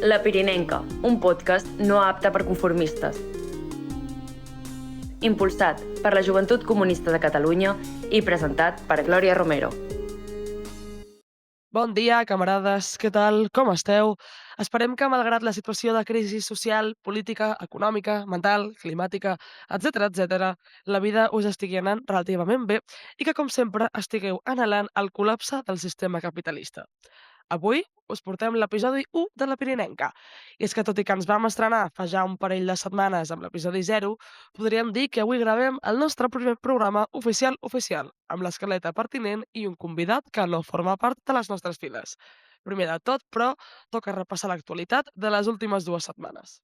La Pirinenca, un podcast no apte per conformistes. Impulsat per la Joventut Comunista de Catalunya i presentat per Glòria Romero. Bon dia, camarades. Què tal? Com esteu? Esperem que, malgrat la situació de crisi social, política, econòmica, mental, climàtica, etc., la vida us estigui anant relativament bé i que, com sempre, estigueu anhelant el col·lapse del sistema capitalista. Avui us portem l'episodi 1 de La Pirinenca. I és que, tot i que ens vam estrenar fa ja un parell de setmanes amb l'episodi 0, podríem dir que avui gravem el nostre primer programa oficial, amb l'escaleta pertinent i un convidat que no forma part de les nostres files. Primer de tot, però, toca repassar l'actualitat de les últimes 2 setmanes.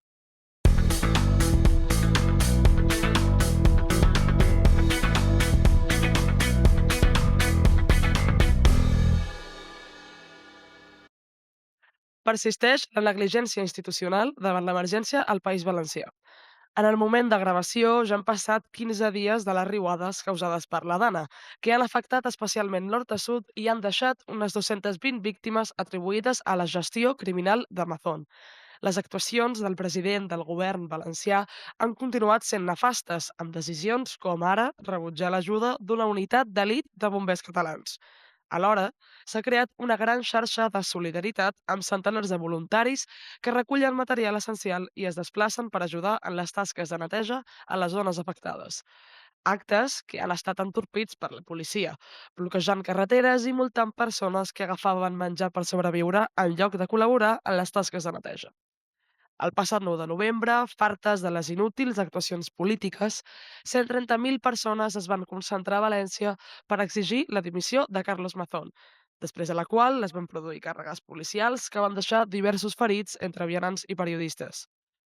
Persisteix la negligència institucional davant l'emergència al País Valencià. En el moment de gravació ja han passat 15 dies de les riuades causades per la Dana, que han afectat especialment l'Horta-Sud i han deixat unes 220 víctimes atribuïdes a la gestió criminal d'Amazon. Les actuacions del president del govern valencià han continuat sent nefastes, amb decisions com ara rebutjar l'ajuda d'una unitat d'elit de bombers catalans. Alhora, s'ha creat una gran xarxa de solidaritat amb centenars de voluntaris que recullen material essencial i es desplacen per ajudar en les tasques de neteja a les zones afectades. Actes que han estat entorpits per la policia, bloquejant carreteres i multant persones que agafaven menjar per sobreviure en lloc de col·laborar en les tasques de neteja. El passat 9 de novembre, fartes de les inútils actuacions polítiques, 130.000 persones es van concentrar a València per exigir la dimissió de Carlos Mazón, després de la qual es van produir càrregues policials que van deixar diversos ferits entre vianants i periodistes.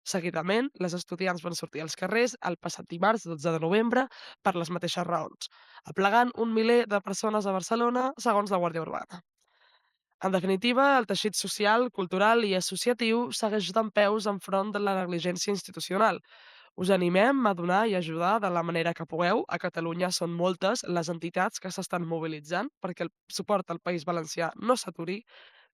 Seguidament, les estudiants van sortir als carrers el passat dimarts 12 de novembre per les mateixes raons, aplegant un miler de persones a Barcelona, segons la Guàrdia Urbana. En definitiva, el teixit social, cultural i associatiu segueix dempeus enfront de la negligència institucional. Us animem a donar i ajudar de la manera que pugueu. A Catalunya són moltes les entitats que s'estan mobilitzant perquè el suport al País Valencià no s'aturi.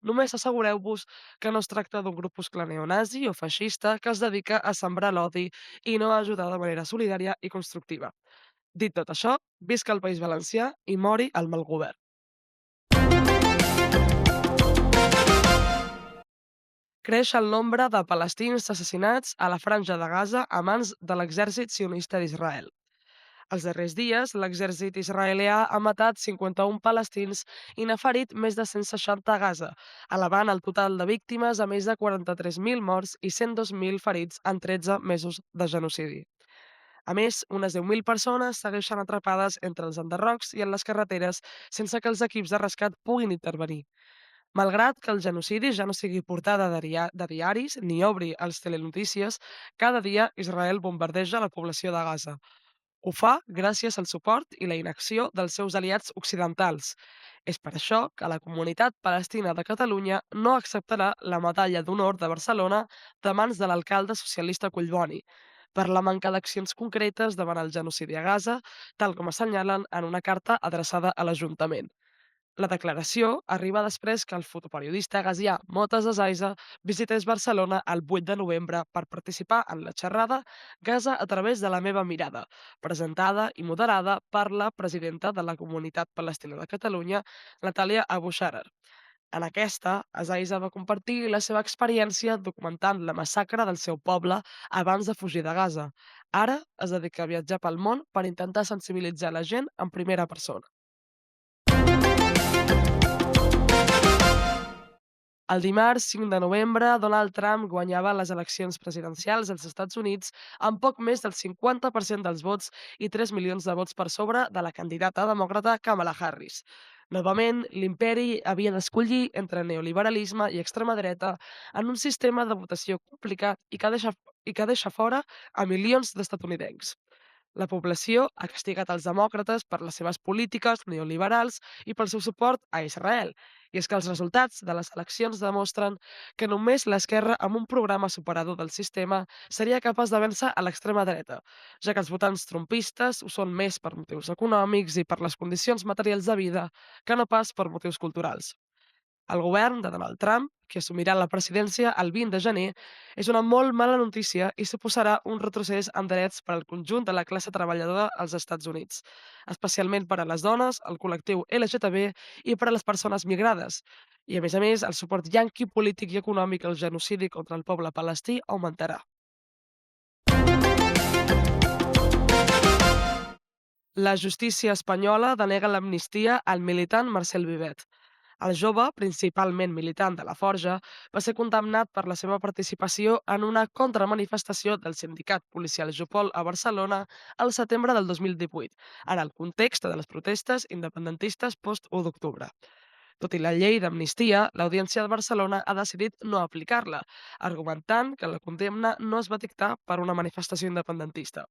Només assegureu-vos que no es tracta d'un grupuscle neonazi o feixista que es dedica a sembrar l'odi i no a ajudar de manera solidària i constructiva. Dit tot això, visca el País Valencià i mori el mal govern. Creix el nombre de palestins assassinats a la Franja de Gaza a mans de l'exèrcit sionista d'Israel. Els darrers dies, l'exèrcit israelià ha matat 51 palestins i n'ha ferit més de 160 a Gaza, elevant el total de víctimes a més de 43.000 morts i 102.000 ferits en 13 mesos de genocidi. A més, unes 10.000 persones segueixen atrapades entre els enderrocs i en les carreteres sense que els equips de rescat puguin intervenir. Malgrat que el genocidi ja no sigui portada de diaris ni obri als telenotícies, cada dia Israel bombardeja la població de Gaza. Ho fa gràcies al suport i la inacció dels seus aliats occidentals. És per això que la comunitat palestina de Catalunya no acceptarà la medalla d'honor de Barcelona de mans de l'alcalde socialista Collboni, per la manca d'accions concretes davant el genocidi a Gaza, tal com assenyalen en una carta adreçada a l'Ajuntament. La declaració arriba després que el fotoperiodista gazià Motes Ezeiza visités Barcelona el 8 de novembre per participar en la xerrada Gaza a través de la meva mirada, presentada i moderada per la presidenta de la Comunitat Palestina de Catalunya, Natàlia Abu Sharer. En aquesta, Ezeiza va compartir la seva experiència documentant la massacre del seu poble abans de fugir de Gaza. Ara es dedica a viatjar pel món per intentar sensibilitzar la gent en primera persona. El dimarts 5 de novembre, Donald Trump guanyava les eleccions presidencials als Estats Units amb poc més del 50% dels vots i 3 milions de vots per sobre de la candidata demòcrata Kamala Harris. Novament, l'imperi havia d'escollir entre neoliberalisme i extrema dreta en un sistema de votació complicat i que deixa fora a milions d'estatunidencs. La població ha castigat els demòcrates per les seves polítiques neoliberals i pel seu suport a Israel. I és que els resultats de les eleccions demostren que només l'esquerra amb un programa superador del sistema seria capaç de vèncer a l'extrema dreta, ja que els votants trumpistes ho són més per motius econòmics i per les condicions materials de vida que no pas per motius culturals. El govern de Donald Trump, que assumirà la presidència el 20 de gener, és una molt mala notícia i suposarà un retrocés en drets per al conjunt de la classe treballadora als Estats Units, especialment per a les dones, el col·lectiu LGTB i per a les persones migrades. I, a més, el suport yanqui polític i econòmic al genocidi contra el poble palestí augmentarà. La justícia espanyola denega l'amnistia al militant Marcel Vivet. El jove, principalment militant de la Forja, va ser condemnat per la seva participació en una contramanifestació del sindicat policial Jopol a Barcelona al setembre del 2018, en el context de les protestes independentistes post-1 d'octubre. Tot i la llei d'amnistia, l'Audiència de Barcelona ha decidit no aplicar-la, argumentant que la condemna no es va dictar per una manifestació independentista.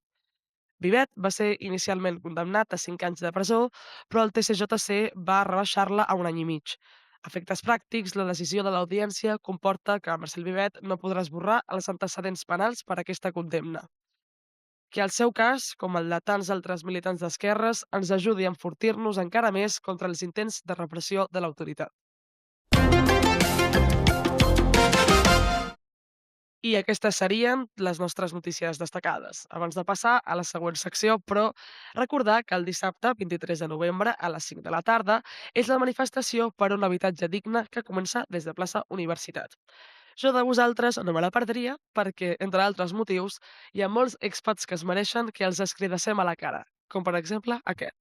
Vivet va ser inicialment condemnat a 5 anys de presó, però el TCJC va rebaixar-la a 1 any i mig. A efectes pràctics, la decisió de l'audiència comporta que Marcel Vivet no podrà esborrar els antecedents penals per aquesta condemna. Que el seu cas, com el de tants altres militants d'esquerres, ens ajudi a enfortir-nos encara més contra els intents de repressió de l'autoritat. I aquestes serien les nostres notícies destacades. Abans de passar a la següent secció, però recordar que el dissabte 23 de novembre a les 5 de la tarda és la manifestació per un habitatge digne que comença des de plaça Universitat. Jo de vosaltres no me la perdria perquè, entre altres motius, hi ha molts expats que es mereixen que els escridassem a la cara, com per exemple aquest.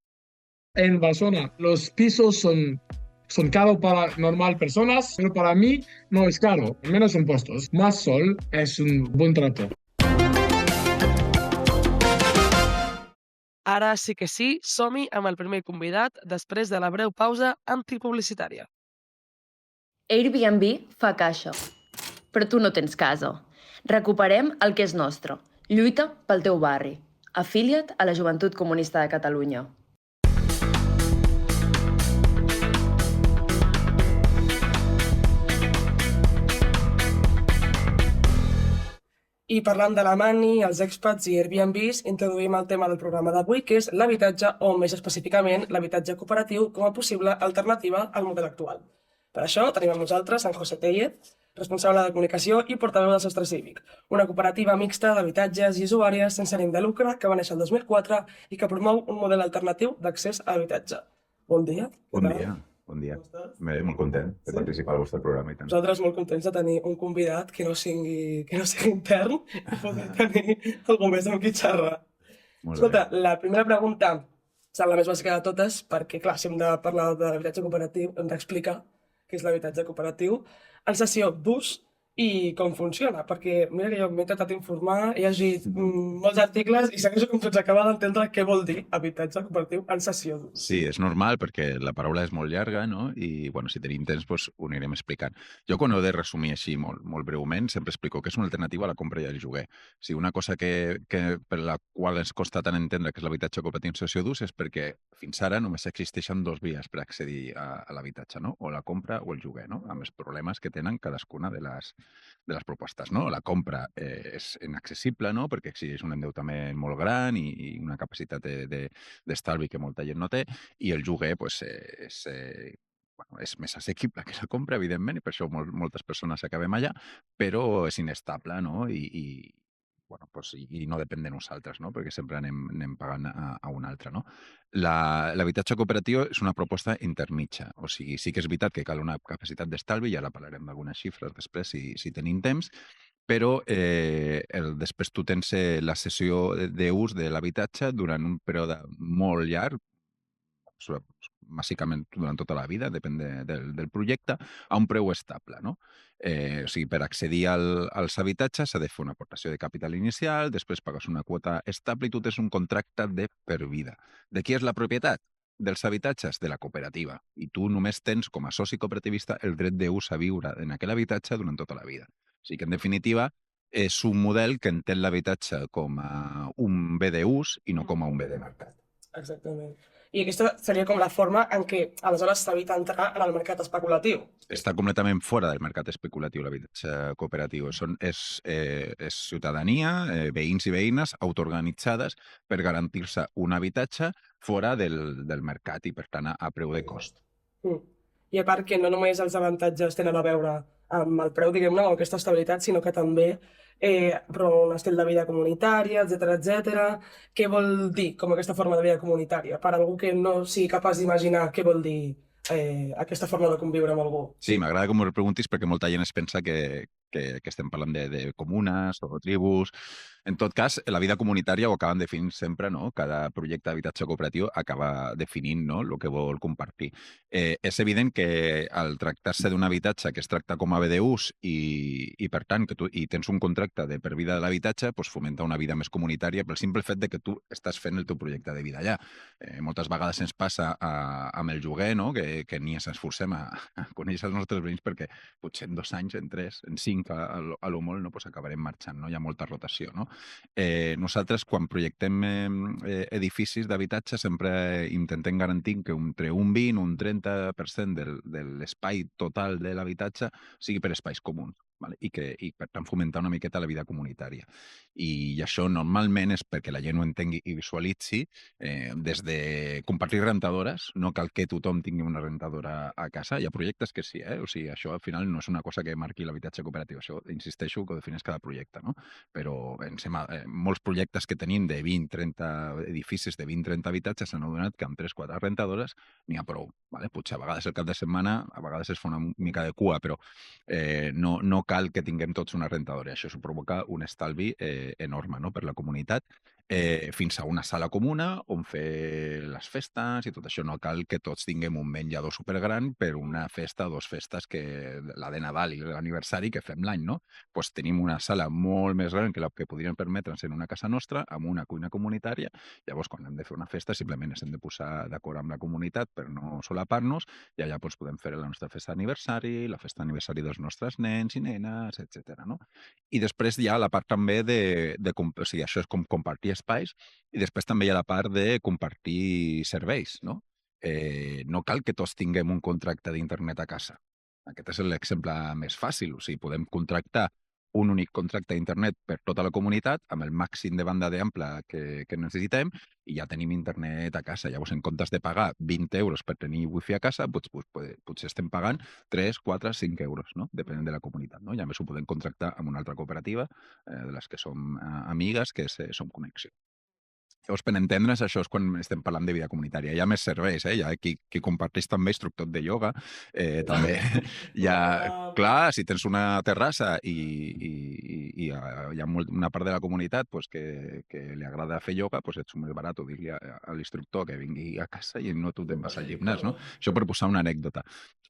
En Barcelona los pisos son caros para normal personas, pero para mí no es caro, menos impuestos. Más sol es un buen trato. Ara sí que sí, som-hi amb el primer convidat després de la breu pausa antipublicitària. Airbnb fa caixa, però tu no tens casa. Recuperem el que és nostre. Lluita pel teu barri. Afilia't a la Joventut Comunista de Catalunya. I parlant de la Mani, els expats i Airbnbs, introduïm el tema del programa d'avui, que és l'habitatge, o més específicament l'habitatge cooperatiu, com a possible alternativa al model actual. Per això tenim amb nosaltres en José Tellez, responsable de comunicació i portaveu del Sostre Cívic, una cooperativa mixta d'habitatges i usuàries sense ànim de lucre que va néixer el 2004 i que promou un model alternatiu d'accés a l'habitatge. Bon dia. Bon dia. Bon dia. Molt content de participar al vostre programa. I tant. Nosaltres molt contents de tenir un convidat que no sigui intern i poder tenir algú més amb qui xerrar. Escolta, la primera pregunta serà la més bàsica de totes, perquè, clar, si hem de parlar de l'habitatge cooperatiu, hem d'explicar què és l'habitatge cooperatiu, en sessió d'ús i com funciona, perquè mira que jo m'he intentat informar, he llegit molts articles i segueixo com sense acabar d'entendre què vol dir habitatge cooperatiu en sessió d'ús. Sí, és normal perquè la paraula és molt llarga, no? I, bueno, si tenim temps, doncs, ho anirem explicant. Jo, quan ho he de resumir així molt breument, sempre explico que és una alternativa a la compra i al lloguer. O sigui, una cosa per la qual ens costa tant entendre que és l'habitatge cooperatiu en sessió d'ús és perquè fins ara només existeixen 2 vies per accedir a l'habitatge, no? O la compra o el lloguer, no? Amb els problemes que tenen cadascuna de les propostes, no? La compra és inaccessible, no? Perquè exigeix un endeutament molt gran i una capacitat d'estalvi que molta gent no té, i el lloguer doncs, és més assequible que la compra, evidentment, i per això moltes persones acabem allà, però és inestable, no? I no depèn de nosaltres, no? Perquè sempre anem pagant a un altre, no? L'habitatge cooperatiu és una proposta intermitja, o sigui, sí que és veritat que cal una capacitat d'estalvi, ja la parlarem d'algunes xifres després si tenim temps, però després tu tens la sessió d'ús de l'habitatge durant un període molt llarg, bàsicament durant tota la vida, depèn del projecte, a un preu estable, no? O sigui, per accedir als habitatges s'ha de fer una aportació de capital inicial, després pagues una quota estable i tu tens un contracte de per vida. De qui és la propietat dels habitatges? De la cooperativa. I tu només tens, com a soci cooperativista, el dret d'ús a viure en aquell habitatge durant tota la vida. O sigui que, en definitiva, és un model que entén l'habitatge com a un bé d'ús i no com a un bé de mercat. Exactament. I aquesta seria com la forma en què aleshores s'evita entrar en el mercat especulatiu. Està completament fora del mercat especulatiu l'habitatge cooperatiu. És ciutadania, veïns i veïnes autoorganitzades per garantir-se un habitatge fora del mercat i, per tant, a preu de cost. I a part que no només els avantatges tenen a veure amb el preu, diguem-ne, o aquesta estabilitat, sinó que també però un estil de vida comunitària, etcètera. Què vol dir com aquesta forma de vida comunitària? Per algú que no sigui capaç d'imaginar què vol dir aquesta forma de conviure amb algú. Sí, m'agrada que m'ho preguntis perquè molta gent es pensa que estem parlant de comunes o tribus. En tot cas, la vida comunitària ho acaben definint sempre, no? Cada projecte d'habitatge cooperatiu acaba definint, no?, el que vol compartir. És evident que al tractar-se d'un habitatge que es tracta com a bé d'ús i per tant, que tu tens un contracte de per vida de l'habitatge, doncs fomenta una vida més comunitària pel simple fet de que tu estàs fent el teu projecte de vida allà. Moltes vegades ens passa amb el lloguer, no?, que ni ens esforcem a conèixer els nostres veïns perquè potser en 2 anys, en 3, en 5, a lo molt, no, doncs acabarem marxant, no? Hi ha molta rotació, no? Nosaltres, quan projectem edificis d'habitatge, sempre intentem garantir que entre un 20 o un 30% de l'espai total de l'habitatge sigui per espais comuns, vale? I per tant fomentar una miqueta la vida comunitària. I això normalment és perquè la gent ho entengui i visualitzi des de compartir rentadores. No cal que tothom tingui una rentadora a casa. Hi ha projectes que sí, o sigui, això al final no és una cosa que marqui l'habitatge cooperatiu. Això, insisteixo, que ho defineix cada projecte, no? Però molts projectes que tenim de 20-30 edificis, de 20-30 habitatges, s'han adonat que amb 3-4 rentadores n'hi ha prou. Vale? Potser a vegades el cap de setmana, a vegades es fa una mica de cua, però no cal que tinguem tots una rentadora. Això provoca un estalvi enorme, no?, per la comunitat, fins a una sala comuna on fer les festes i tot això. No cal que tots tinguem un menjador supergran per una festa o 2 festes, la de Nadal i l'aniversari que fem l'any, no? Pues tenim una sala molt més gran que la que podríem permetre'ns en una casa nostra, amb una cuina comunitària. Llavors, quan hem de fer una festa, simplement ens hem de posar d'acord amb la comunitat per no solapar-nos, i allà doncs, podem fer la nostra festa d'aniversari, la festa d'aniversari dels nostres nens i nenes, etc. No? I després hi ha la part també o sigui, això és com compartir espais, i després també hi ha la part de compartir serveis, no? No cal que tots tinguem un contracte d'internet a casa. Aquest és l'exemple més fàcil. O sigui, podem contractar un únic contracte d'internet per tota la comunitat amb el màxim de banda d'ample que necessitem i ja tenim internet a casa. Llavors, en comptes de pagar 20 euros per tenir wifi a casa, potser estem pagant 3, 4, 5 euros, no? Depenent de la comunitat, no? I a més ho podem contractar amb una altra cooperativa de les que som amigues, que és Som Connexió. Llavors, per entendre's, això és quan estem parlant de vida comunitària. Hi ha més serveis, hi ha qui comparteix també instructor de ioga, també hi ha... Clar, si tens una terrassa i hi ha una part de la comunitat que li agrada fer ioga, ets molt barat dir-li a l'instructor que vingui a casa i no tu te'n vas al gimnàs, no? Això per posar una anècdota.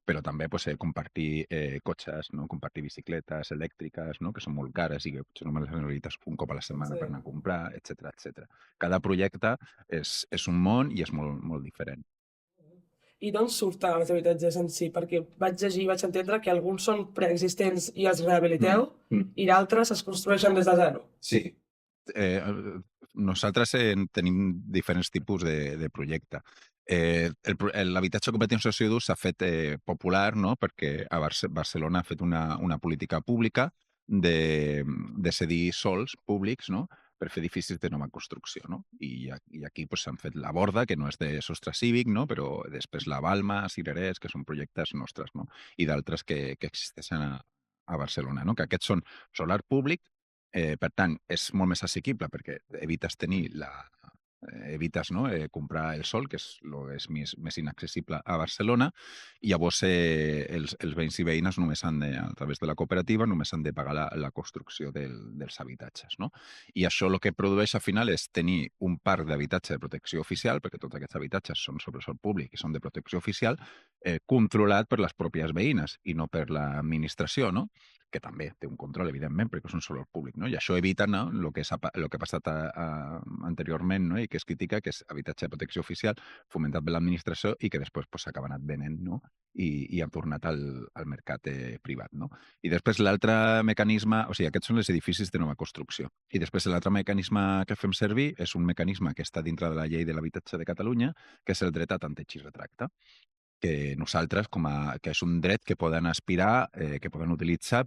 Però també compartir cotxes, no? Compartir bicicletes elèctriques, no? Que són molt cares i que potser només les necessites un cop a la setmana per anar a comprar, etc. Cada projecte és un món i és molt, molt diferent. I d'on surten els habitatges en si? Perquè vaig llegir i vaig entendre que alguns són preexistents i els rehabiliteu i d'altres es construeixen des de zero. Sí. Nosaltres tenim diferents tipus de projecte. L'habitatge cooperatiu en situació d'ús s'ha fet popular, no? Perquè a Barcelona ha fet una política pública de cedir sols públics, no?, per fer edificis de nova construcció, no? I aquí s'han fet la Borda, que no és de sostre cívic, no? Però després la Balma, Cirerers, que són projectes nostres, no? I d'altres que existeixen a Barcelona, no? Que aquests són solar públic, per tant, és molt més assequible perquè evites comprar el sol, que és més inaccessible a Barcelona, i llavors els veïns i veïnes a través de la cooperativa només han de pagar la construcció dels habitatges, no? I això el que produeix al final és tenir un parc d'habitatge de protecció oficial, perquè tots aquests habitatges són sobre sòl públic i són de protecció oficial, controlat per les pròpies veïnes i no per l'administració, no? Que també té un control, evidentment, perquè és un sòl públic, no? I això evita, no?, el que ha passat anteriorment, no?, i que es critica, que és habitatge de protecció oficial fomentat per l'administració i que després s'ha acabat venent, no?, i ha tornat al mercat privat, no? I després l'altre mecanisme, o sigui, aquests són els edificis de nova construcció. I després l'altre mecanisme que fem servir és un mecanisme que està dintre de la llei de l'habitatge de Catalunya, que és el dret a tanteig i retracte, que nosaltres, que és un dret que poden utilitzar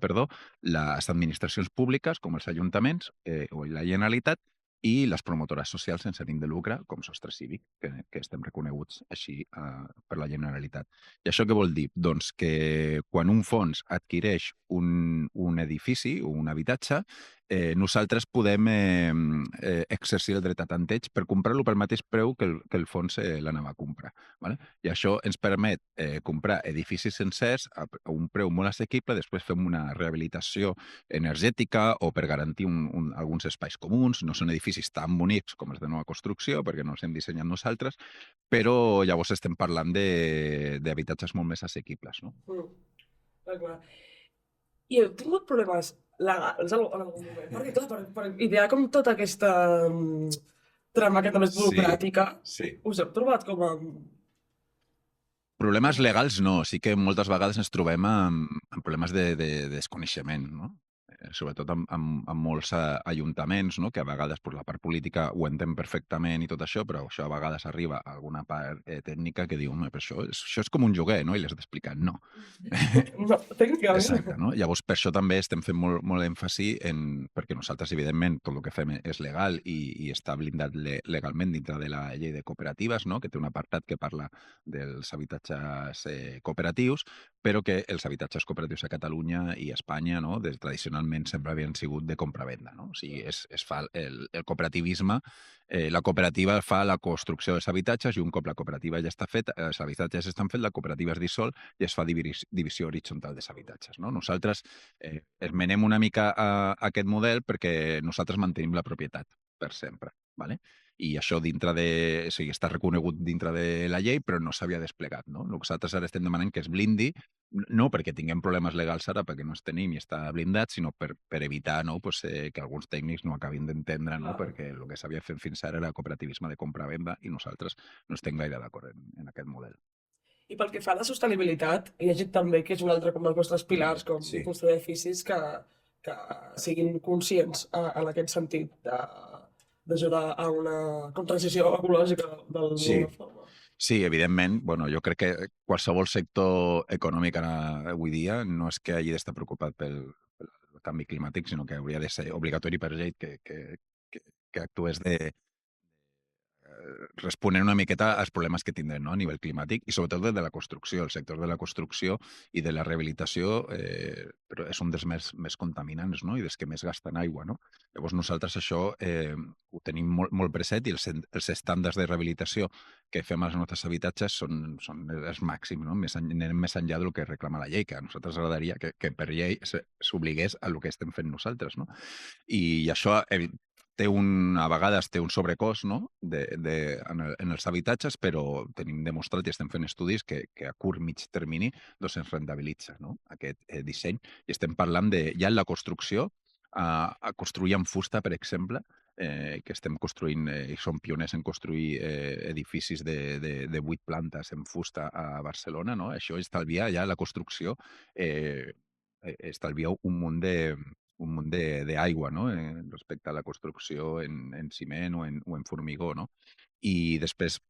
les administracions públiques, com els ajuntaments o la Generalitat, i les promotores socials sense ànim de lucre, com Sostre Cívic, que estem reconeguts així per la Generalitat. I això què vol dir? Doncs que quan un fons adquireix un edifici o un habitatge, nosaltres podem exercir el dret a tanteig per comprar-lo pel mateix preu que el fons l'anava a comprar. Vale? I això ens permet comprar edificis sencers a un preu molt assequible, després fem una rehabilitació energètica o per garantir alguns espais comuns. No són edificis tan bonics com els de nova construcció, perquè no els hem dissenyat nosaltres, però llavors estem parlant d'habitatges molt més assequibles. No? Clar. I heu tingut problemes legals en algun moment? Perquè, clar, per idear com tota aquesta trama que també és burocràtica, Sí. us heu trobat com a... Problemes legals no, sí que moltes vegades ens trobem amb problemes de desconeixement, no? Sobretot amb molts ajuntaments, no? Que a vegades la part política ho entén perfectament i tot això, però això a vegades arriba a alguna part tècnica que diu, però això és com un lloguer, no? I les has d'explicar, no. No, tècnicament. Exacte, no? Llavors, per això també estem fent molt èmfasi perquè nosaltres, evidentment, tot el que fem és legal i està blindat legalment dintre de la llei de cooperatives, no? Que té un apartat que parla dels habitatges cooperatius, però que els habitatges cooperatius a Catalunya i a Espanya, no? Tradicionalment sempre havien sigut de compra-venda, no? O sigui, es fa el cooperativisme, la cooperativa fa la construcció dels habitatges i un cop la cooperativa ja està feta, els habitatges estan fets, la cooperativa es dissol i es fa divisió horitzontal dels habitatges. No? Nosaltres esmenem una mica aquest model perquè nosaltres mantenim la propietat per sempre. Vale? I això està reconegut dintre de la llei, però no s'havia desplegat. No? Nosaltres ara estem demanant que es blindi, no perquè tinguem problemes legals ara, perquè no els tenim i està blindat, sinó per evitar que alguns tècnics no acabin d'entendre, no? Perquè el que s'havia fet fins ara era cooperativisme de compra-venda i nosaltres no estem gaire d'acord en aquest model. I pel que fa a la sostenibilitat, he llegit també que és un altre com els vostres pilars, com Sí. construir edificis que siguin conscients en aquest sentit d'ajudar a una transició ecològica d'alguna forma. Sí, evidentment. Bueno, jo crec que qualsevol sector econòmic ara, avui dia no és que hagi d'estar preocupat pel canvi climàtic, sinó que hauria de ser obligatori per llei que actués responent una miqueta als problemes que tindrem, no? A nivell climàtic i sobretot de la construcció. El sector de la construcció i de la rehabilitació però és un dels més contaminants, no? I dels que més gasten aigua. No? Llavors nosaltres això ho tenim molt present i els estàndards de rehabilitació que fem als nostres habitatges són els màxims, no? Anem més enllà del que reclama la llei, que a nosaltres agradaria que per llei s'obligués a el que estem fent nosaltres. No? I això a vegades té un sobrecost, no? en els habitatges, però tenim demostrat i estem fent estudis que a curt mig termini ens rentabilitza, no? Aquest disseny. I estem parlant ja en la construcció, a construir amb fusta, per exemple, que estem construint, i som pioners en construir edificis de 8 plantes en fusta a Barcelona, no? Això estalvia ja la construcció, estalvia un munt d'aigua, no? Respecte a la construcció en ciment o en formigó. No? I després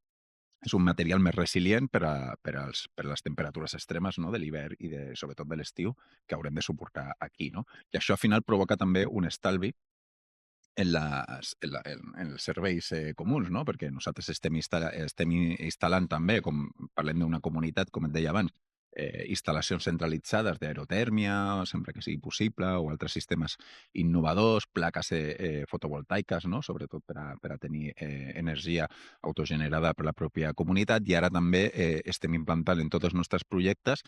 és un material més resilient per les temperatures extremes, no? De l'hivern i sobretot de l'estiu que haurem de suportar aquí. No? I això al final provoca també un estalvi en els serveis comuns, no? Perquè nosaltres estem instal·lant també, com parlem d'una comunitat, com et deia abans, instal·lacions centralitzades d'aerotèrmia, sempre que sigui possible, o altres sistemes innovadors, plaques fotovoltaiques, no? Sobretot per a tenir energia autogenerada per la pròpia comunitat, i ara també estem implantant en tots els nostres projectes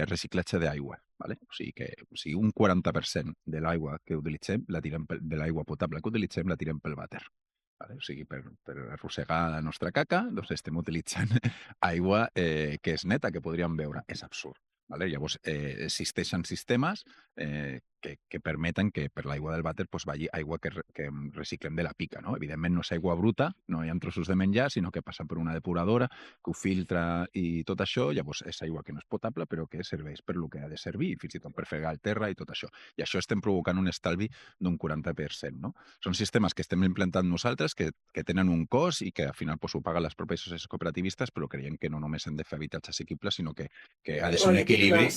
reciclatge d'aigua. Vale? O sigui, un 40% de l'aigua que utilitzem, de l'aigua potable que utilitzem, la tirem pel vàter. Vale? O sigui, per arrossegar la nostra caca, doncs estem utilitzant aigua que és neta, que podríem beure. És absurd. Vale? Llavors, existeixen sistemes que permeten que per l'aigua del vàter vagi aigua que reciclem de la pica. No? Evidentment no és aigua bruta, no hi ha trossos de menjar, sinó que passa per una depuradora, que ho filtra i tot això. Llavors és aigua que no és potable, però que serveix per lo que ha de servir, fins i tot per fregar el terra i tot això. I això estem provocant un estalvi d'un 40%. No? Són sistemes que estem implantant nosaltres, que tenen un cost i que al final ho paguen les pròpies cooperativistes, però creiem que no només hem de fer habitatge assequible, sinó que ha de ser un equilibri.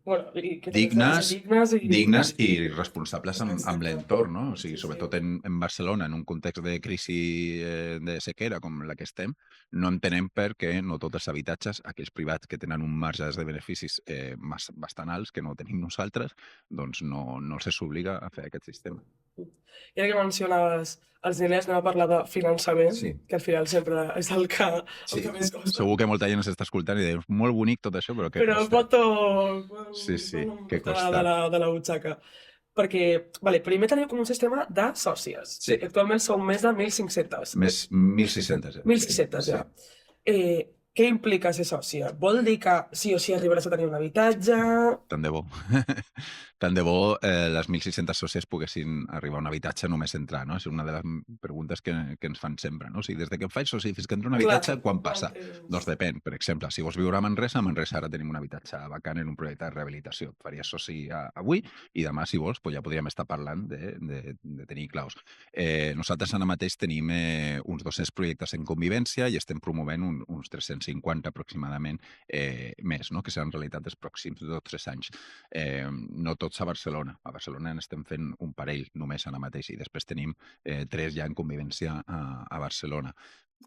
Bueno, i què tens de ser dignes i responsables amb l'entorn, no? O sigui, sobretot en Barcelona, en un context de crisi de sequera com la que estem, no entenem per què no tots els habitatges, aquells privats que tenen un marge de beneficis bastant alts, que no tenim nosaltres, doncs no els obliga a fer aquest sistema. I ara que mencionaves els diners, anem a parlar de finançament, que al final sempre és el que més costa. Segur que molta gent s'està escoltant i diu, molt bonic tot això, però què Però costa? pot què costa? de la butxaca. Perquè, primer teniu com un sistema de sòcies. Sí. Actualment són més de 1.500. 1.600. 1.600, ja. Què implica ser sòcia? Vol dir que sí o sí arribaràs a tenir un habitatge? Tant de bo. Tant de bo les 1.600 sòcies poguessin arribar a un habitatge només entrar, no? És una de les preguntes que ens fan sempre, no? O sigui, des que em faig soci fins que entro a un habitatge, quan passa? Doncs depèn. Per exemple, si vols viure a Manresa ara tenim un habitatge vacant en un projecte de rehabilitació. Et faries soci avui i demà, si vols, ja podríem estar parlant de tenir claus. Nosaltres ara mateix tenim uns 200 projectes en convivència i estem promovent uns 350 aproximadament més, no? Que seran realitat els pròxims 2 o 3 anys. No tots a Barcelona. A Barcelona n'estem fent un parell només ara mateix i després tenim 3 ja en convivència a Barcelona.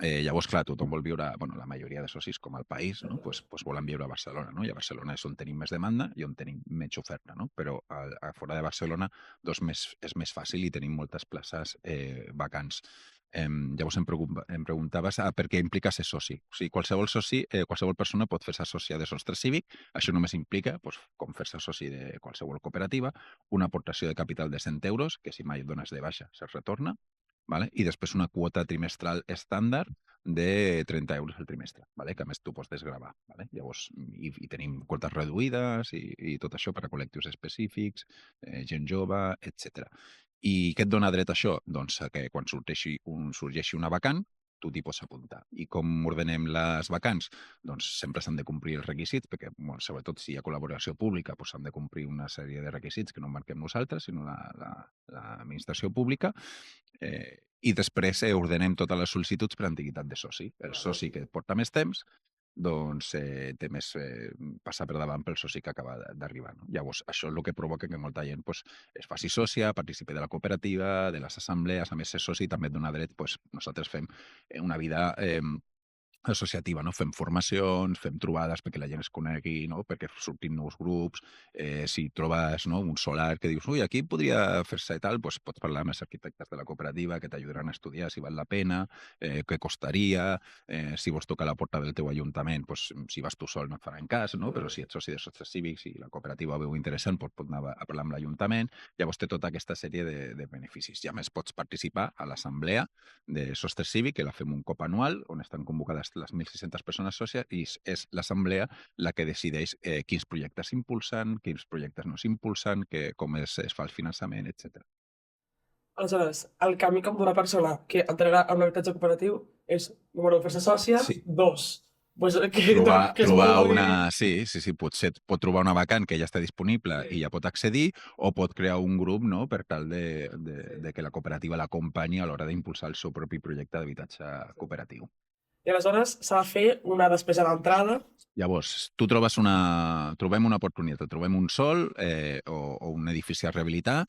Llavors, clar, tothom vol viure, la majoria de socis, com al país, no? Pues volen viure a Barcelona, no? I a Barcelona és on tenim més demanda i on tenim menys oferta, no? Però a fora de Barcelona és més fàcil i tenim moltes places vacants. Llavors em preguntaves per què implica ser soci. O sigui, qualsevol persona pot fer-se sòcia de Sostre Cívic. Això només implica, com fer-se soci de qualsevol cooperativa, una aportació de capital de 100 euros, que si mai et dones de baixa se't retorna, vale? I després una quota trimestral estàndard de 30 euros al trimestre, vale? Que a més tu pots desgravar. Vale? Llavors, i tenim quotes reduïdes i tot això per a col·lectius específics, gent jove, etc. I què et dona dret a això? Doncs que quan sorgeixi una vacant, tu t'hi pots apuntar. I com ordenem les vacants? Doncs sempre s'han de complir els requisits, perquè sobretot si hi ha col·laboració pública s'han de complir una sèrie de requisits que no marquem nosaltres, sinó l'administració pública. I després ordenem totes les sol·licituds per antiguitat de soci. El soci que porta més temps doncs té més passar per davant pel soci que acaba d'arribar. No? Llavors, això és el que provoca que molta gent es faci sòcia, participi de la cooperativa, de les assemblees, a més ser soci també et dona dret, nosaltres fem una vida associativa, no? Fem formacions, fem trobades perquè la gent es conegui, no? Perquè sortim nous grups, si trobes un solar que dius, ui, aquí podria fer-se i tal, pots parlar amb els arquitectes de la cooperativa que t'ajudaran a estudiar si val la pena, què costaria, si vols tocar la porta del teu ajuntament, si vas tu sol no et faran cas, no? Però si ets soci de Sostres Cívics i la cooperativa ho veu interessant, pots anar a parlar amb l'Ajuntament, llavors té tota aquesta sèrie de beneficis. I a més pots participar a l'assemblea de Sostres Cívic, que la fem un cop anual, on estan convocades les 1.600 persones sòcies i és l'assemblea la que decideix quins projectes s'impulsen, quins projectes no s'impulsen, com es fa el finançament, etc. Aleshores, el camí com d'una persona que entrarà en un habitatge cooperatiu és, número 1, fer-se sòcia, 2, trobar una... Sí, pot trobar una vacant que ja està disponible i ja pot accedir, o pot crear un grup, no?, per tal de que la cooperativa l'acompanyi a l'hora d'impulsar el seu propi projecte d'habitatge cooperatiu. I aleshores s'ha de fer una despesa d'entrada. Llavors, trobem una oportunitat, trobem un sòl o un edifici a rehabilitar,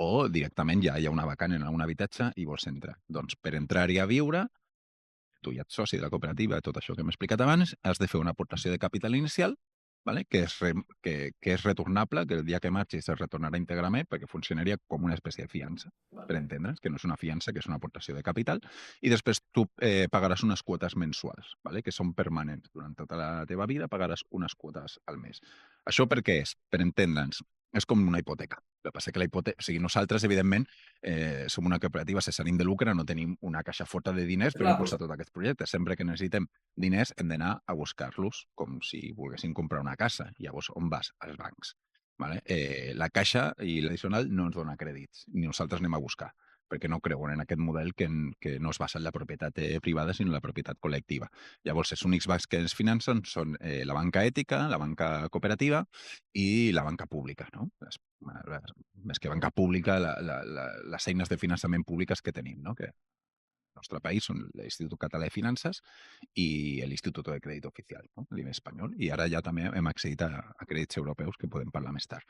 o directament ja hi ha una vacant en un habitatge i vols entrar. Doncs per entrar-hi a viure, tu ja ets soci de la cooperativa, tot això que hem explicat abans, has de fer una aportació de capital inicial, vale? que és retornable, que el dia que marxis es retornarà íntegrament, perquè funcionaria com una espècie de fiança, per entendre's, que no és una fiança, que és una aportació de capital, i després tu pagaràs unes quotes mensuals, vale? Que són permanents. Durant tota la teva vida pagaràs unes quotes al mes. Això per què és? Per entendre'ns, és com una hipoteca. El que passa que nosaltres, evidentment, som una cooperativa sense ànim de lucre, no tenim una caixa forta de diners per impulsar tots aquests projectes. Sempre que necessitem diners hem d'anar a buscar-los, com si volguéssim comprar una casa. Llavors, on vas? Als bancs. Vale? La caixa i l'addicional no ens dona crèdits, ni nosaltres anem a buscar, perquè no creuen en aquest model que no es basa en la propietat privada, sinó en la propietat col·lectiva. Llavors, els únics bancs que ens financen són la banca ètica, la banca cooperativa i la banca pública, no? Més que banca pública, les eines de finançament públiques que tenim, no? Que nostre país són l'Institut Català de Finances i l'Institut de Crèdit Oficial, no? l'IBE espanyol. I ara ja també hem accedit a crèdits europeus, que podem parlar més tard.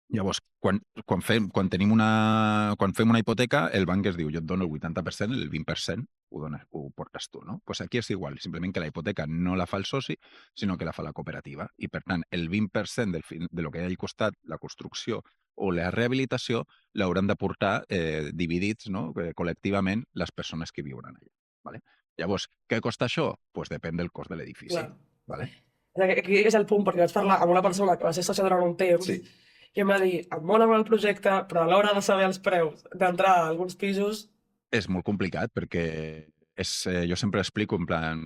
Llavors, quan fem una hipoteca, el banc es diu, jo et dono el 80%, el 20% ho portes tu, no? Pues aquí és igual, simplement que la hipoteca no la fa el soci, sinó que la fa la cooperativa. I, per tant, el 20% de lo que hagi costat la construcció o la rehabilitació l'hauran de portar dividits, no? Col·lectivament les persones que viuen allà. Vale? Llavors, què costa això? Pues depèn del cost de l'edifici. Clar. Vale? Aquí és el punt, perquè vaig parlar amb una persona que va ser sòcia durant un temps Sí. i em va dir, em mola molt el projecte, però a l'hora de saber els preus d'entrar a alguns pisos... És molt complicat perquè jo sempre explico en plan,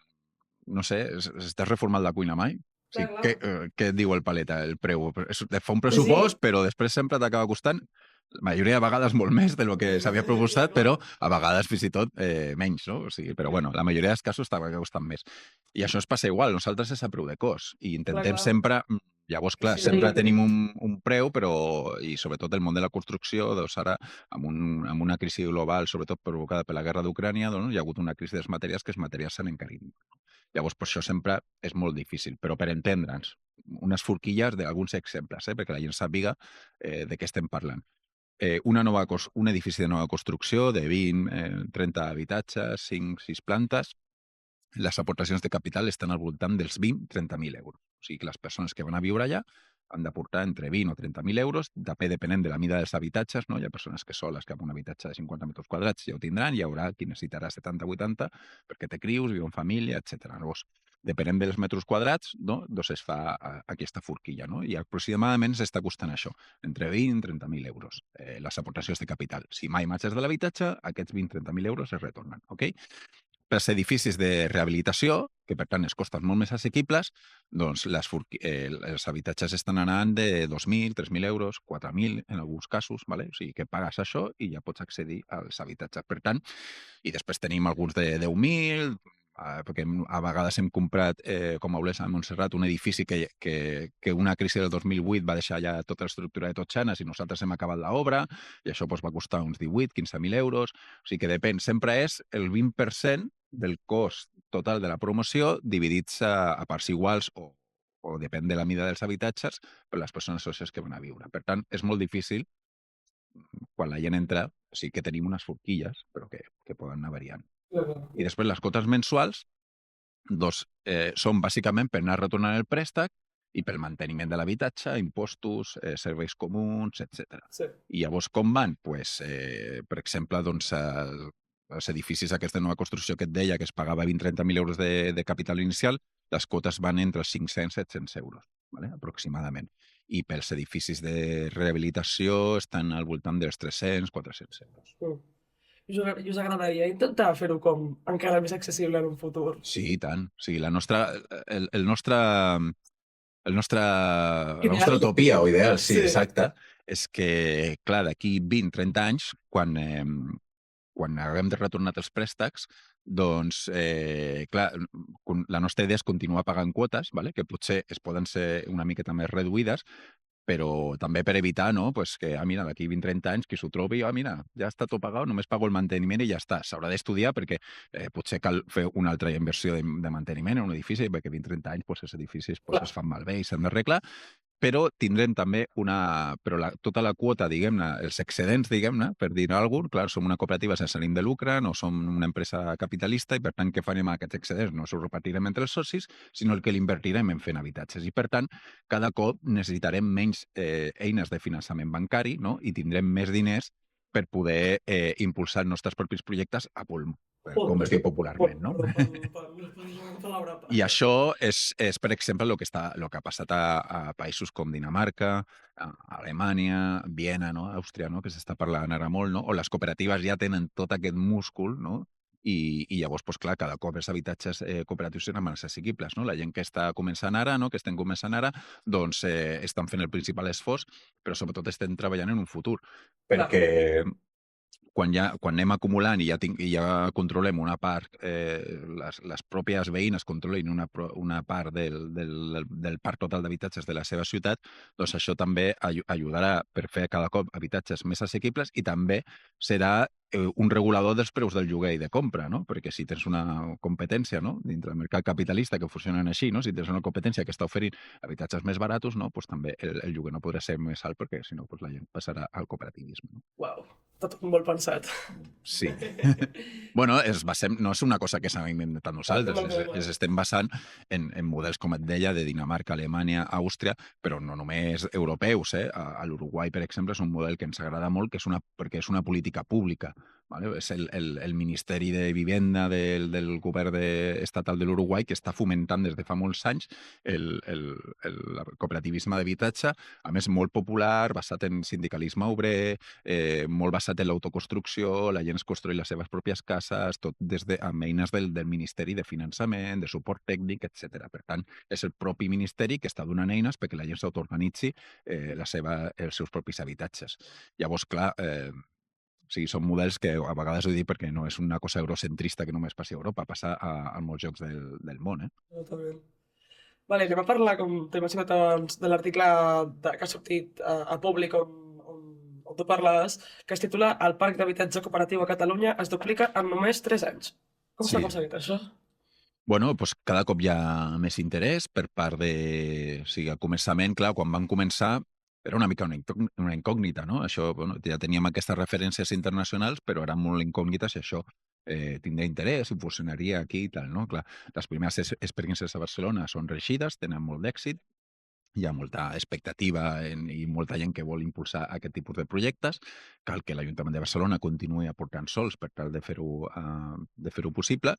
no sé, estàs reformant la cuina mai? O sigui, Clar. què et diu el paleta, el preu? Et fa un pressupost, però després sempre t'acaba costant la majoria de vegades molt més del que s'havia proposat, però a vegades fins i tot menys, no? O sigui, però bueno, la majoria dels casos t'acaba costant més. I això ens passa igual, nosaltres és a preu de cost i intentem sempre... Llavors, clar, sempre tenim un preu, però, i sobretot el món de la construcció, doncs ara, amb una crisi global, sobretot provocada per la guerra d'Ucrània, doncs hi ha hagut una crisi dels materials que els materials s'han encarit. Llavors, per això sempre és molt difícil, però per entendre'ns, unes forquilles d'alguns exemples, perquè la gent sàpiga de què estem parlant. Un edifici de nova construcció de 20, 30 habitatges, 5-6 plantes, les aportacions de capital estan al voltant dels 20-30.000 euros. O sigui que les persones que van a viure allà han d'aportar entre 20 o 30.000 euros, depenent de la mida dels habitatges, no? Hi ha persones que soles, que amb un habitatge de 50 metres quadrats ja ho tindran, hi haurà qui necessitarà 70-80 perquè té crius, viu en família, etc. Llavors, depenent dels metres quadrats, no? Doncs es fa aquesta forquilla, no? I aproximadament s'està costant això, entre 20 i 30.000 euros, les aportacions de capital. Si mai marxes de l'habitatge, aquests 20-30.000 euros es retornen, ok? Pels edificis de rehabilitació, que per tant es costen molt més assequibles, doncs els habitatges estan anant de 2.000, 3.000 euros, 4.000 en alguns casos, vale? O sigui que pagues això i ja pots accedir als habitatges. Per tant, i després tenim alguns de 10.000, perquè a vegades hem comprat, com a Olesa de Montserrat, un edifici que una crisi del 2008 va deixar ja tota l'estructura de totxanes i nosaltres hem acabat l'obra i això doncs, va costar uns 18-15.000 euros. O sigui que depèn, sempre és el 20% del cost total de la promoció dividits a parts iguals o depèn de la mida dels habitatges per les persones sòcies que van a viure. Per tant, és molt difícil quan la gent entra, o sigui que tenim unes forquilles, però que poden anar variant. I després les quotes mensuals doncs, són bàsicament per anar retornant el préstec i pel manteniment de l'habitatge, impostos, serveis comuns, etc. Sí. I llavors com van? Pues, per exemple, doncs, els edificis aquests de nova construcció que et deia que es pagava 20-30.000 euros de capital inicial, les quotes van entre els 500 i 700 euros, vale? Aproximadament. I pels edificis de rehabilitació estan al voltant dels 300-400 euros. I us agradaria intentar fer-ho com encara més accessible en un futur? Sí, i tant. O sigui, la nostra utopia o ideal, sí, exacte, és que, clar, d'aquí 20-30 anys, quan haguem de retornar els préstecs, doncs, clar, la nostra idea és continuar pagant quotes, vale? Que potser poden ser una miqueta més reduïdes, però també per evitar, no? Pues que, mira, d'aquí 20-30 anys, qui s'ho trobi, mira, ja està tot pagat, només pago el manteniment i ja està. S'haurà d'estudiar perquè potser cal fer una altra inversió de manteniment en un edifici, perquè 20-30 anys pues, els edificis pues, es fan malbé i s'han d'arreglar, però tindrem també tota la quota, diguem-ne, els excedents, diguem-ne, per dir alguna cosa, clar, som una cooperativa sense ànim de lucre, no som una empresa capitalista i, per tant, què farem amb aquests excedents? No els repartirem entre els socis, sinó el que l'invertirem en fent habitatges. I, per tant, cada cop necessitarem menys eines de finançament bancari, no? I tindrem més diners per poder impulsar els nostres propis projectes a pulmó, com es diu popularment, no? I això és, per exemple, el que ha passat a països com Dinamarca, a Alemanya, Viena, no? Àustria, no? Que s'està parlant ara molt, no? On les cooperatives ja tenen tot aquest múscul, no? I llavors, doncs, clar, cada cop els habitatges cooperatius seran més assequibles, no? La gent que està començant ara, no? Que estem començant ara, doncs estan fent el principal esforç, però sobretot estem treballant en un futur, perquè quan anem acumulant i ja controlem una part, les pròpies veïnes controlin una part del parc total d'habitatges de la seva ciutat, doncs això també ajudarà per fer cada cop habitatges més assequibles i també serà un regulador dels preus del lloguer i de compra, no? Perquè si tens una competència, no, dintre del mercat capitalista que funcionen així, no? Si tens una competència que està oferint habitatges més baratos, no, pues també el lloguer no podrà ser més alt perquè si no pues la gent passarà al cooperativisme. No? Uau, tot molt pensat. Sí. Bueno, no és una cosa que s'ha inventat nosaltres, ens estem basant en models, com et deia, de Dinamarca, Alemanya, Àustria, però no només europeus. A l'Uruguai, per exemple, és un model que ens agrada molt perquè és una política pública. ¿Vale? És el Ministeri de Vivenda del govern estatal de l'Uruguai que està fomentant des de fa molts anys el cooperativisme d'habitatge, a més molt popular, basat en sindicalisme obrer, molt basat en l'autoconstrucció, la gent es construeix les seves pròpies cases, tot amb eines del Ministeri de Finançament, de suport tècnic, etc. Per tant, és el propi ministeri que està donant eines perquè la gent s'autoorganitzi els seus propis habitatges. Llavors, clar, sí, són models que a vegades ho dic perquè no és una cosa eurocentrista que només passi a Europa, passa a molts llocs del món. Totalment. Vale, anem a parlar, com t'he mencionat abans, de l'article que ha sortit a Públic on tu parlaves, que es titula El parc d'habitatge cooperatiu a Catalunya es duplica en només 3 anys. Com s'ha aconseguit això? Bueno, doncs cada cop hi ha més interès per part de... O sigui, al començament, clar, quan van començar era una mica una incògnita, no? Això, bueno, ja teníem aquestes referències internacionals, però eren molt incògnites si això tindria interès, si funcionaria aquí i tal, no? Clar, les primeres experiències a Barcelona són reeixides, tenen molt d'èxit, hi ha molta expectativa i molta gent que vol impulsar aquest tipus de projectes. Cal que l'Ajuntament de Barcelona continuï aportant sols per tal de fer-ho possible.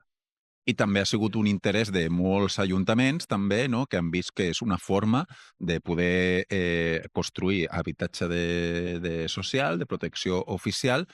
I també ha sigut un interès de molts ajuntaments també, no? Que han vist que és una forma de poder construir habitatge social, de protecció oficial,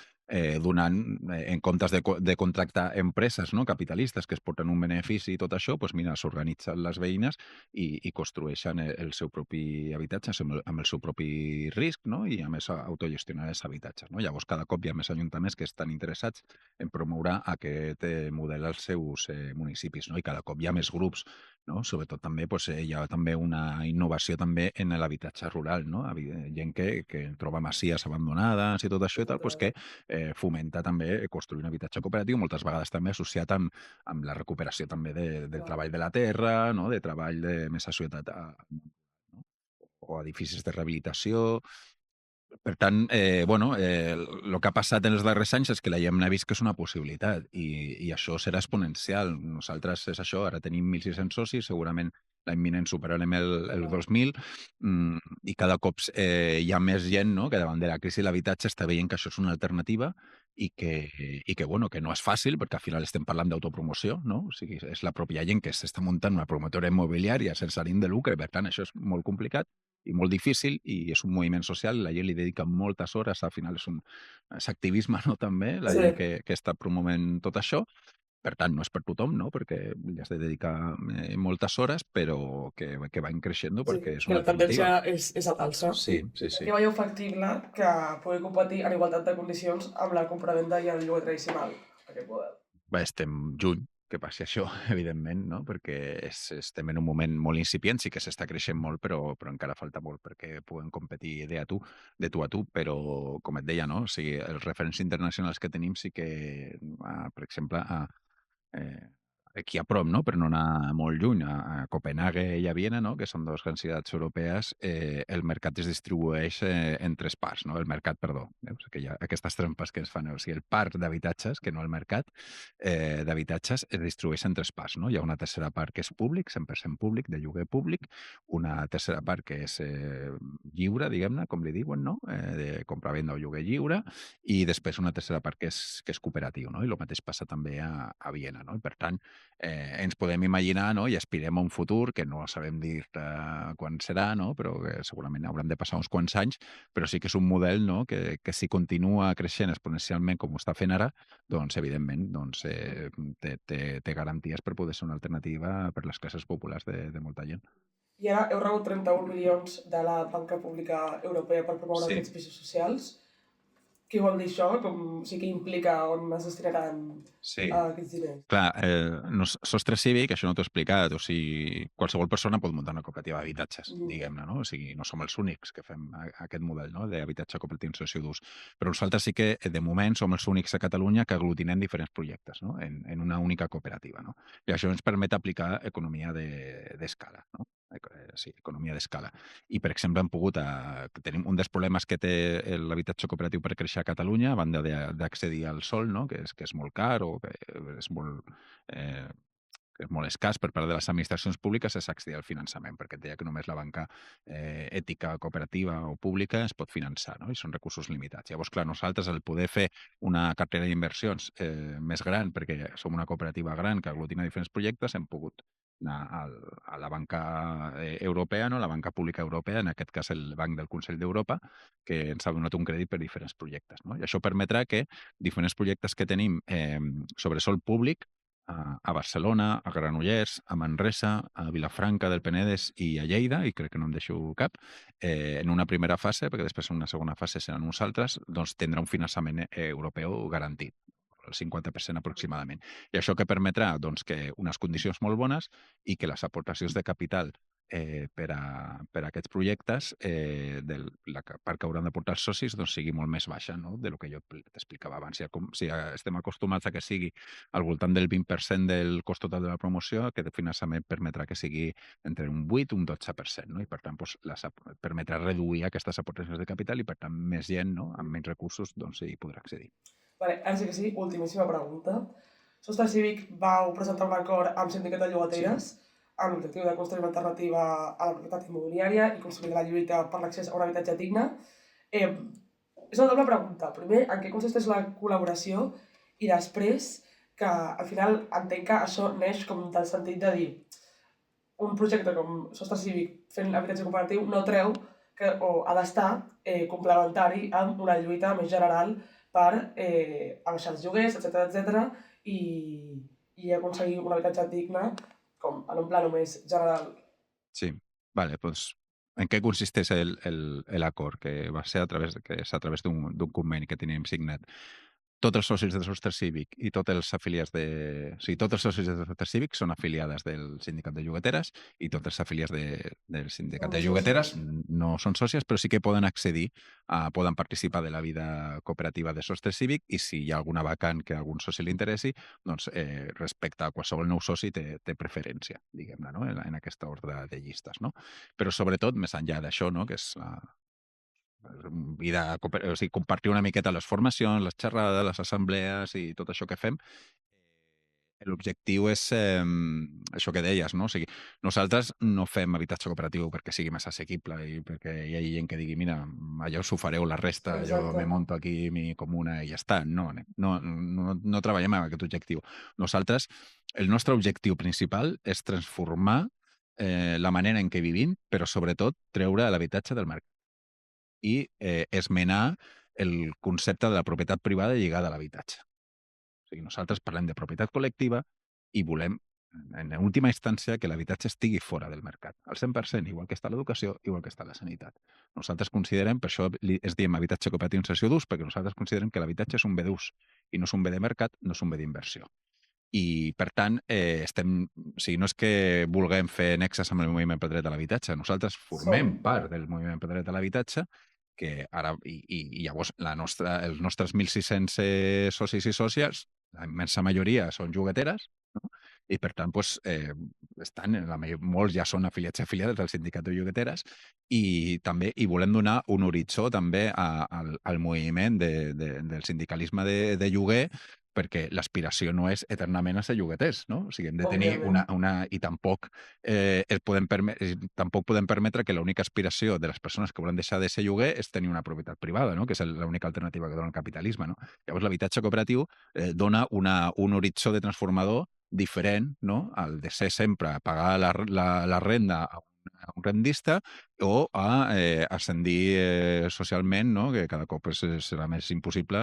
donant, en comptes de contractar empreses, no? Capitalistes que es porten un benefici i tot això, doncs mira, s'organitzen les veïnes i construeixen el seu propi habitatge amb el seu propi risc, no? I a més autogestionar els habitatges. No? Llavors cada cop hi ha més ajuntaments que estan interessats en promoure aquest model als seus municipis, no? I cada cop hi ha més grups, no? Sobretot també hi ha també una innovació també en l'habitatge rural, no? Gent que troba masies abandonades i tot això i tal, doncs que fomenta també construir un habitatge cooperatiu, moltes vegades també associat amb la recuperació també del treball de la terra, no? De treball de més associat no? O edificis de rehabilitació. Per tant, bueno, el que ha passat en els darrers anys és que la gent ha vist que és una possibilitat i això serà exponencial. Nosaltres és això, ara tenim 1.600 socis, segurament l'any vinent superarem el 2.000 i cada cop hi ha més gent, no? Que davant de la crisi de l'habitatge està veient que això és una alternativa i que, bueno, que no és fàcil perquè al final estem parlant d'autopromoció, no? O sigui, és la pròpia gent que s'està muntant una promotora immobiliària sense ànim de lucre, per tant això és molt complicat i molt difícil i és un moviment social, la gent li dedica moltes hores, al final és activisme, no, també, la gent que està promovent tot això. Per tant, no és per tothom, no? Perquè li has de dedicar moltes hores, però que van creixent perquè és una alternativa. La tendència és a l'alça. Sí. Que veieu factible que pugui competir en igualtat de condicions amb la compravenda i el lloguer tradicional, aquest model? Bé, estem lluny que passi això, evidentment, no? Perquè estem en un moment molt incipient, sí que s'està creixent molt, però encara falta molt perquè puguem competir de tu a tu, però, com et deia, no? O sigui, els referents internacionals que tenim sí que, per exemple, aquí a prop, no? Per no anar molt lluny, a Copenhague i a Viena, no? Que són dues grans ciutats europees, el mercat es distribueix en 3 parts, no? El mercat, perdó, veus? Que hi ha aquestes trampes que ens fan. O sigui, el parc d'habitatges, que no el mercat d'habitatges, es distribueix en 3 parts, no? Hi ha una tercera part que és públic, 100% públic, de lloguer públic, una tercera part que és lliure, diguem-ne, com li diuen, no? De compra-venda o lloguer lliure, i després una tercera part que és cooperatiu, no? I el mateix passa també a Viena, no? I per tant, ens podem imaginar, no? I aspirem a un futur que no sabem dir quan serà, no? Però que segurament hauran de passar uns quants anys, però sí que és un model, no? Que si continua creixent exponencialment com ho està fent ara, doncs evidentment doncs, té garanties per poder ser una alternativa per les classes populars de molta gent. I ara heu rebut 31 milions de la Banca Pública Europea per promoure aquests pisos socials. Què vol dir això? O sigui, què implica on es destinaran Sí. aquests diners? Clar, Sostre Cívic, això no t'ho he explicat, o sigui, qualsevol persona pot muntar una cooperativa d'habitatges, diguem-ne, no? O sigui, no som els únics que fem aquest model, no?, d'habitatge cooperatiu en cessió d'ús. Però nosaltres sí que, de moment, som els únics a Catalunya que aglutinem diferents projectes, no?, en una única cooperativa, no? I això ens permet aplicar economia d'escala, no? Sí, economia d'escala. I, per exemple, hem pogut... Tenim un dels problemes que té l'habitatge cooperatiu per créixer a Catalunya, a banda d'accedir al sòl, no?, que és molt car o que és molt escàs per part de les administracions públiques, és accedir al finançament, perquè et deia que només la banca ètica, cooperativa o pública es pot finançar, no?, i són recursos limitats. Llavors, clar, nosaltres, al poder fer una cartera d'inversions més gran, perquè som una cooperativa gran que aglutina diferents projectes, hem pogut anar a la banca europea, no?, la banca pública europea, en aquest cas el Banc del Consell d'Europa, que ens ha donat un crèdit per diferents projectes, no? I això permetrà que diferents projectes que tenim sobre sòl públic a Barcelona, a Granollers, a Manresa, a Vilafranca del Penedès i a Lleida, i crec que no em deixo cap, en una primera fase, perquè després en una segona fase seran uns altres, doncs tindrà un finançament europeu garantit, el 50% aproximadament. I això que permetrà doncs, que unes condicions molt bones i que les aportacions de capital per a aquests projectes la part que hauran d'aportar els socis doncs, sigui molt més baixa, no?, de lo que jo t'explicava abans. Si estem acostumats a que sigui al voltant del 20% del cost total de la promoció, aquest finançament permetrà que sigui entre un 8 i un 12%, no? I per tant doncs, permetrà reduir aquestes aportacions de capital i per tant més gent, no?, amb menys recursos doncs, hi podrà accedir. Vale, ara sí que sí, ultimíssima pregunta. Sostre Cívic vau presentar un acord amb Sindicat de Llogateres amb l'objectiu de construir una alternativa a la propietat immobiliària i construir la lluita per l'accés a un habitatge digne. És una doble pregunta. Primer, en què consisteix la col·laboració? I després, que al final entenc que això neix com del sentit de dir un projecte com Sostre Cívic fent habitatge cooperatiu no treu que, o ha d'estar complementari amb una lluita més general per abaixar els lloguers, etc i aconseguir un habitatge digne com en un plano més general. Sí, vale, doncs en què consisteix l'acord, que va ser que és a través d'un conveni que teníem signat. Tots els socis de Sostre Cívic i tots els afiliats o sigui, tots els socis de Sostre Cívic són afiliades del Sindicat de Llogateres i tots els afiliats del Sindicat de Llogateres no són sòcies, però sí que poden accedir, poden participar de la vida cooperativa de Sostre Cívic i si hi ha alguna vacant que a algun soci li interessi, doncs respecte a qualsevol nou soci té preferència, diguem-ne, no?, en aquesta ordre de llistes, no? Però sobretot, més enllà d'això, no?, que és o sigui, compartir una miqueta les formacions, les xerrades, les assemblees i tot això que fem. L'objectiu és això que deies, no? O sigui, nosaltres no fem habitatge cooperatiu perquè sigui més assequible i perquè hi hagi gent que digui mira, allò s'ho fareu la resta, jo me monto aquí mi comuna i ja està. No treballem amb aquest objectiu. Nosaltres, el nostre objectiu principal és transformar la manera en què vivim, però sobretot treure l'habitatge del mercat i esmenar el concepte de la propietat privada lligada a l'habitatge. O sigui, nosaltres parlem de propietat col·lectiva i volem, en última instància, que l'habitatge estigui fora del mercat, al 100%, igual que està l'educació, igual que està la sanitat. Nosaltres considerem, per això es diem habitatge cooperatiu en cessió d'ús, perquè nosaltres considerem que l'habitatge és un bé d'ús i no és un bé de mercat, no és un bé d'inversió. I, per tant, o sigui, no és que vulguem fer nexes amb el moviment per dret a l'habitatge, nosaltres formem part del moviment per dret a l'habitatge, que ara, i llavors els nostres 1.600 socis i sòcies, la immensa majoria són llogateres, no? I per tant, doncs, molts ja són afiliats i afiliades del Sindicat de Llogateres i també volem donar un horitzó també al moviment del sindicalisme de lloguer, perquè l'aspiració no és eternament a ser llogaters, no? O sigui, hem de tenir i tampoc podem permetre que l'única aspiració de les persones que volen deixar de ser lloguer és tenir una propietat privada, no?, que és l'única alternativa que dona el capitalisme, no? Llavors, l'habitatge cooperatiu dona un horitzó de transformador diferent, no?, al de ser sempre pagar la renda a un rendista o a ascendir socialment, no?, que cada cop serà més impossible,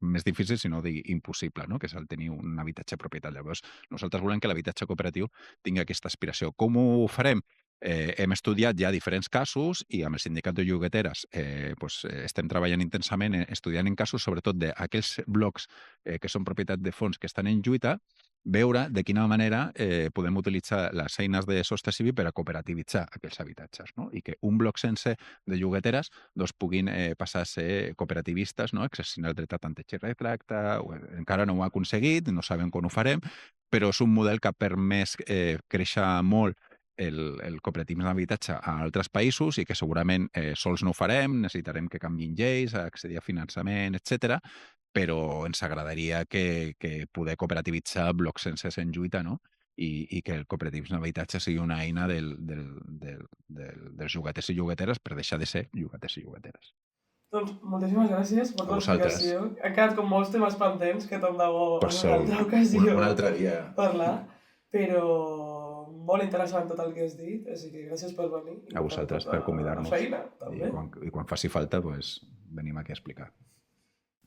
més difícil, si no dir impossible, no?, que és el tenir un habitatge propietat. Llavors, nosaltres volem que l'habitatge cooperatiu tingui aquesta aspiració. Com ho farem? Hem estudiat ja diferents casos i amb el sindicat de llogateres estem treballant intensament estudiant en casos, sobretot d'aquells blocs que són propietat de fons que estan en lluita, veure de quina manera podem utilitzar les eines de sostre civil per a cooperativitzar aquells habitatges, no? I que un bloc sense de llogateres puguin passar a ser cooperativistes, no? Exercint el dret a tanteig i retracte. Encara no ho ha aconseguit, no sabem quan ho farem, però és un model que ha permès créixer molt el cooperativisme d'habitatge a altres països i que segurament sols no ho farem, necessitarem que canviïn lleis, accedir a finançament, etc. Però ens agradaria que poder cooperativitzar blocs sencers en lluita, no? I que el cooperativisme d'habitatge sigui una eina dels llogaters i llogateres per deixar de ser llogaters i llogateres. Doncs moltíssimes gràcies per A vosaltres. l'explicació. Han quedat com molts temes pendents que tant de bo Per en sol, una altra ocasió un altre dia. parlar, però molt interessant tot el que has dit, així que gràcies per venir. I A vosaltres per convidar-nos. La feina, també. I quan faci falta, venim aquí a explicar.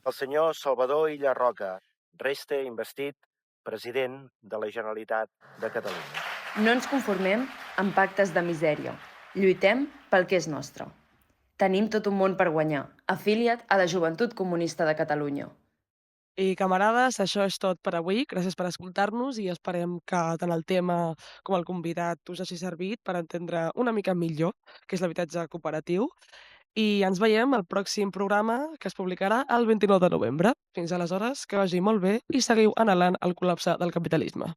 El senyor Salvador Illa Roca resta investit president de la Generalitat de Catalunya. No ens conformem amb pactes de misèria. Lluitem pel que és nostre. Tenim tot un món per guanyar. Afilia't a la Joventut Comunista de Catalunya. I camarades, això és tot per avui. Gràcies per escoltar-nos i esperem que tant el tema com el convidat us hagi servit per entendre una mica millor què és l'habitatge cooperatiu. I ens veiem al pròxim programa que es publicarà el 29 de novembre. Fins aleshores, que vagi molt bé i seguiu anhelant el col·lapse del capitalisme.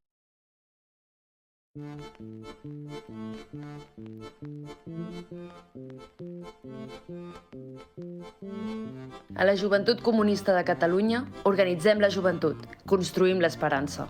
A la Joventut Comunista de Catalunya organitzem la joventut, construïm l'esperança.